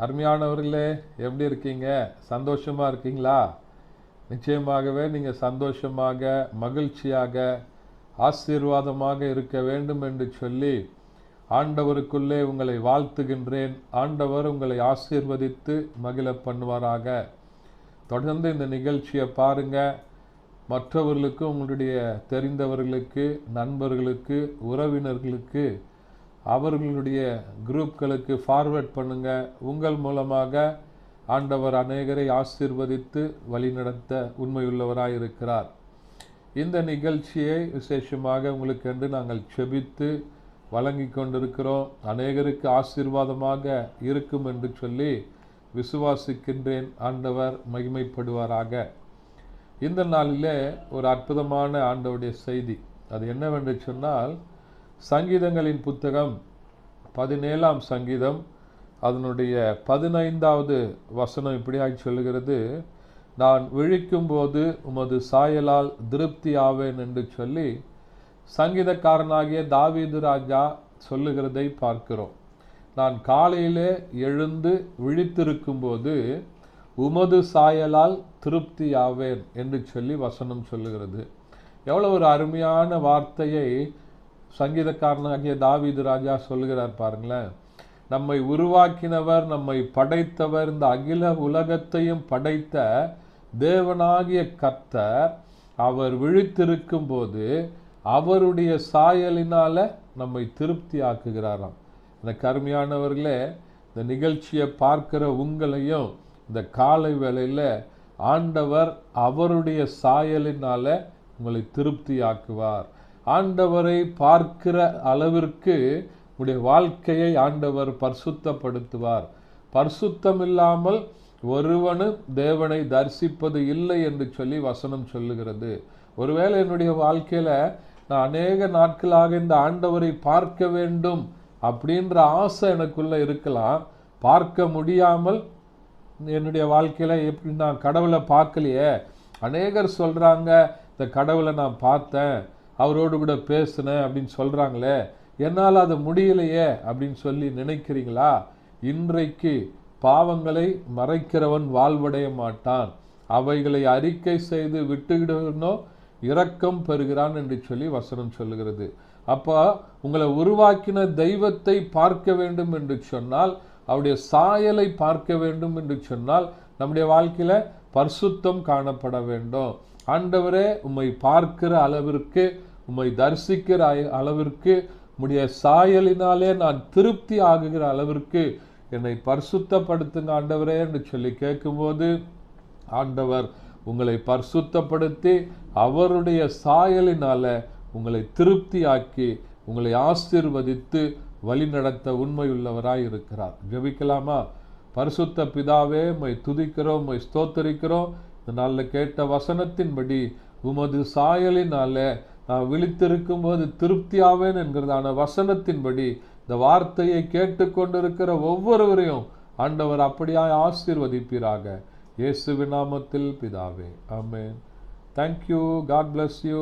அருமையானவர்களே, எப்படி இருக்கீங்க? சந்தோஷமா இருக்கீங்களா? நிச்சயமாகவே நீங்கள் சந்தோஷமாக, மகிழ்ச்சியாக, ஆசீர்வாதமாக இருக்க வேண்டும் என்று சொல்லி ஆண்டவருக்குள்ளே உங்களை வாழ்த்துகின்றேன். ஆண்டவர் உங்களை ஆசீர்வதித்து மகிழ பண்ணுவாராக. தொடர்ந்து இந்த நிகழ்ச்சியை பாருங்க. மற்றவர்களுக்கு, உங்களுடைய தெரிந்தவர்களுக்கு, நண்பர்களுக்கு, உறவினர்களுக்கு, அவர்களுடைய குரூப்களுக்கு ஃபார்வர்ட் பண்ணுங்க. உங்கள் மூலமாக ஆண்டவர் அநேகரை ஆசீர்வதித்து வழிநடத்த உண்மையுள்ளவராய் இருக்கிறார். இந்த நிகழ்ச்சியை விசேஷமாக உங்களுக்கு என்று நாங்கள் செபித்து வழங்கி கொண்டிருக்கிறோம். அநேகருக்கு ஆசீர்வாதமாக இருக்கும் என்று சொல்லி விசுவாசிக்கின்றேன். ஆண்டவர் மகிமைப்படுவாராக. இந்த நாளிலே ஒரு அற்புதமான ஆண்டவருடைய செய்தி. அது என்னவென்று சொன்னால், சங்கீதங்களின் புத்தகம் 17ஆம் சங்கீதம் அதனுடைய 15வது வசனம் இப்படியாக சொல்லுகிறது, நான் விழிக்கும்போது உமது சாயலால் திருப்தி ஆவேன் என்று சொல்லி சங்கீதக்காரனாகிய தாவீது ராஜா சொல்லுகிறதை பார்க்கிறோம். நான் காலையிலே எழுந்து விழித்திருக்கும்போது உமது சாயலால் திருப்தி ஆவேன் என்று சொல்லி வசனம் சொல்லுகிறது. எவ்வளோ ஒரு அருமையான வார்த்தையை சங்கீதக்காரனாகிய தாவீது ராஜா சொல்லுகிறார் பாருங்களேன். நம்மை உருவாக்கினவர், நம்மை படைத்தவர், இந்த அகில உலகத்தையும் படைத்த தேவனாகிய கர்த்தர் அவர் விழித்திருக்கும் போது அவருடைய சாயலினால நம்மை திருப்தி ஆக்குகிறாராம். இந்த கருமையானவர்களே, இந்த நிகழ்ச்சியை பார்க்கிற உங்களையும் இந்த காலை வேளையில் ஆண்டவர் அவருடைய சாயலினால உங்களை திருப்தி ஆக்குவார். ஆண்டவரை பார்க்கிற அளவிற்கு உடைய வாழ்க்கையை ஆண்டவர் பரிசுத்தப்படுத்துவார். பரிசுத்தம் இல்லாமல் ஒருவனும் தேவனை தரிசிப்பது இல்லை என்று சொல்லி வசனம் சொல்லுகிறது. ஒருவேளை என்னுடைய வாழ்க்கையில நான் அநேக நாட்களாக இந்த ஆண்டவரை பார்க்க வேண்டும் அப்படின்ற ஆசை எனக்குள்ள இருக்கலாம். பார்க்க முடியாமல் என்னுடைய வாழ்க்கையில எப்படி நான் கடவுளை பார்க்கலையே. அநேகர் சொல்றாங்க, இந்த கடவுளை நான் பார்த்தேன், அவரோடு கூட பேசினேன் அப்படின்னு சொல்றாங்களே, என்னால் அது முடியலையே அப்படின்னு சொல்லி நினைக்கிறீங்களா? இன்றைக்கு பாவங்களை மறைக்கிறவன் வாழ்வடைய மாட்டான், அவைகளை அறிக்கை செய்து விட்டுவிடனோ இரக்கம் பெறுகிறான் என்று சொல்லி வசனம் சொல்லுகிறது. அப்போ உங்களை உருவாக்கின தெய்வத்தை பார்க்க வேண்டும் என்று சொன்னால், அவருடைய சாயலை பார்க்க வேண்டும் என்று சொன்னால், நம்முடைய வாழ்க்கையில பரிசுத்தம் காணப்பட வேண்டும். ஆண்டவரே, உம்மை பார்க்கிற அளவிற்கு, உம்மை தரிசிக்கிற அளவிற்கு, உம்முடைய சாயலினாலே நான் திருப்தி ஆகுகிற அளவிற்கு என்னை பரிசுத்தப்படுத்துங்க ஆண்டவரே என்று சொல்லி கேட்கும்போது ஆண்டவர் உங்களை பரிசுத்தப்படுத்தி அவருடைய சாயலினால உங்களை திருப்தி ஆக்கி உங்களை ஆசீர்வதித்து வழி நடத்த உண்மையுள்ளவராய் இருக்கிறார். ஜெபிக்கலாமா? பரிசுத்த பிதாவே, உம்மை துதிக்கிறோம், உம்மை ஸ்தோத்தரிக்கிறோம். இந்த நாளில் கேட்ட வசனத்தின்படி உமது சாயலினால நான் விழித்திருக்கும் போது திருப்தி ஆவேன் என்கிறதான வசனத்தின்படி இந்த வார்த்தையை கேட்டுக்கொண்டிருக்கிற ஒவ்வொருவரையும் ஆண்டவர் அப்படியாய் ஆசீர்வதிப்பீராக. இயேசுவின் நாமத்தில் பிதாவே, ஆமென். Thank you. God bless you.